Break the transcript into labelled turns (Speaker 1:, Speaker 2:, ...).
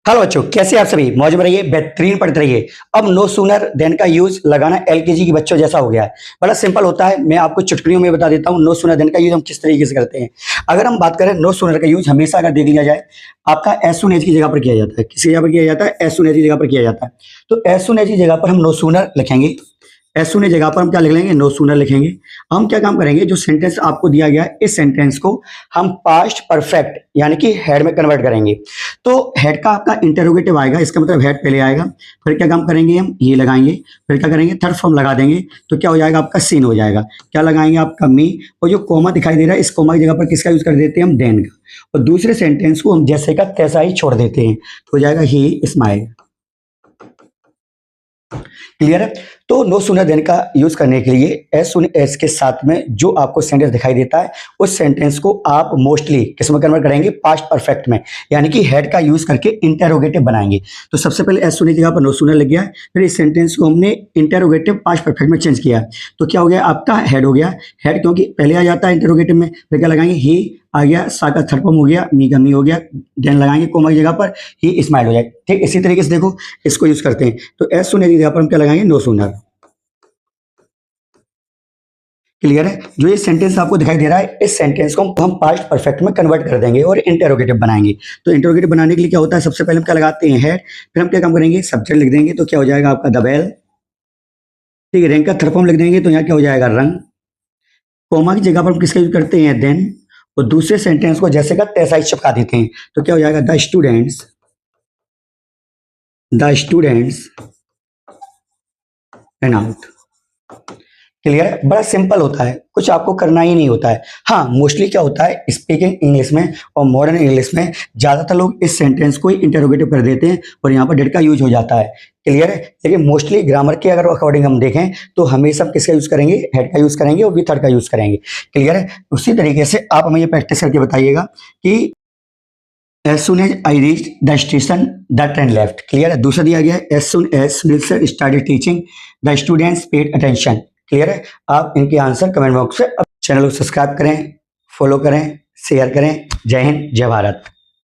Speaker 1: Hello बच्चों, कैसे आप सभी? मौज में रहिए, बेहतरीन पढ़ते रहिए। अब नो सूनर देन का यूज लगाना एलकेजी की बच्चों जैसा हो गया है। बड़ा सिंपल होता है, मैं आपको चुटकियों में बता देता हूँ नो सूनर देन का यूज हम किस तरीके से करते हैं। अगर हम बात करें नो सूनर का यूज हमेशा अगर देख लिया जाए, आपका एज सून एज की जगह पर किया जाता है। किसकी जगह पर किया जाता है? एज सून एज की जगह पर किया जाता है। तो एज सून एज की जगह पर हम नो सूनर लिखेंगे। एज सून जगह पर हम क्या लिख लेंगे? नो सूनर लिखेंगे। हम क्या काम करेंगे, जो सेंटेंस आपको दिया गया है इस सेंटेंस को हम पास्ट परफेक्ट यानी कि हेड में कन्वर्ट करेंगे। तो हेड का आपका इंटरोगेटिव आएगा, इसका मतलब हेड पहले आएगा। फिर क्या काम करेंगे, हम ये लगाएंगे। फिर क्या करेंगे, थर्ड फॉर्म लगा देंगे। तो क्या हो जाएगा, आपका सीन हो जाएगा। क्या लगाएंगे, आपका मी। और जो कोमा दिखाई दे रहा है, इस कोमा की जगह पर किसका यूज कर देते हैं, हम देन का। और दूसरे सेंटेंस को हम जैसे का तैसा ही छोड़ देते हैं, तो हो जाएगा ही स्माइल। क्लियर है? तो नो सूनर देन का यूज करने के लिए एज सून एज के साथ में जो आपको सेंटेंस दिखाई देता है उस सेंटेंस को आप मोस्टली किस में कन्वर्ट करेंगे? पास्ट परफेक्ट में, यानी कि हेड का यूज करके इंटेरोगेटिव बनाएंगे। तो सबसे पहले एज सून की जगह पर नो सूनर लग गया है, फिर इस सेंटेंस को हमने इंटेरोगेटिव पास्ट परफेक्ट में चेंज किया। तो क्या हो गया, आपका हेड हो गया। हेड क्योंकि पहले आ जाता है इंटेरोगेटिव में, फिर क्या लगाएंगे, ही आ गया। सा का थर्ड फॉर्म हो गया, मी का मी हो गया। देन लगाएंगे कोमा की जगह पर ही स्माइल हो जाए। ठीक इसी तरीके से देखो इसको यूज करते हैं। तो एज सून की जगह पर हम क्या लगाएंगे, नो सूनर। क्लियर है? जो ये सेंटेंस आपको दिखाई दे रहा है इस सेंटेंस को हम पास्ट परफेक्ट में कन्वर्ट कर देंगे और इंटेरोगेटिव बनाएंगे। तो इंटेरोगेटिव बनाने के लिए क्या होता है, सबसे पहले हम क्या लगाते हैं, हेड। फिर हम क्या काम करेंगे, सब्जेक्ट लिख देंगे। तो क्या हो जाएगा, आपका द बेल। ठीक है, रैंक का थर्ड फॉर्म लिख देंगे। तो यहाँ क्या हो जाएगा, रंग। कोमा की जगह पर हम किसका यूज करते हैं, देन। और दूसरे सेंटेंस को जैसे का तैसा ही चिपका देते हैं। तो क्या हो जाएगा, the students. The students and out. Clear है? बड़ा सिंपल होता है, कुछ आपको करना ही नहीं होता है। हाँ, मोस्टली क्या होता है, स्पीकिंग इंग्लिश में और मॉडर्न इंग्लिश में ज्यादातर लोग इस सेंटेंस को ही इंटरोगेटिव कर देते हैं और यहाँ पर डेट का यूज हो जाता है। क्लियर है? लेकिन मोस्टली ग्रामर के अगर अकॉर्डिंग हम देखें तो हमेशा किसका यूज करेंगे, हेड का यूज करेंगे और विथ हेड का यूज करेंगे। क्लियर है? उसी तरीके से आप हमें ये प्रैक्टिस करके बताइएगा कि as soon as I reached the station, the train left. Clear है? दूसरा दिया गया है as soon as Sunil sir started teaching, the students paid attention. Clear है? आप इनके आंसर कमेंट बॉक्स में चैनल को सब्सक्राइब करें, फॉलो करें, शेयर करें। जय हिंद, जय भारत।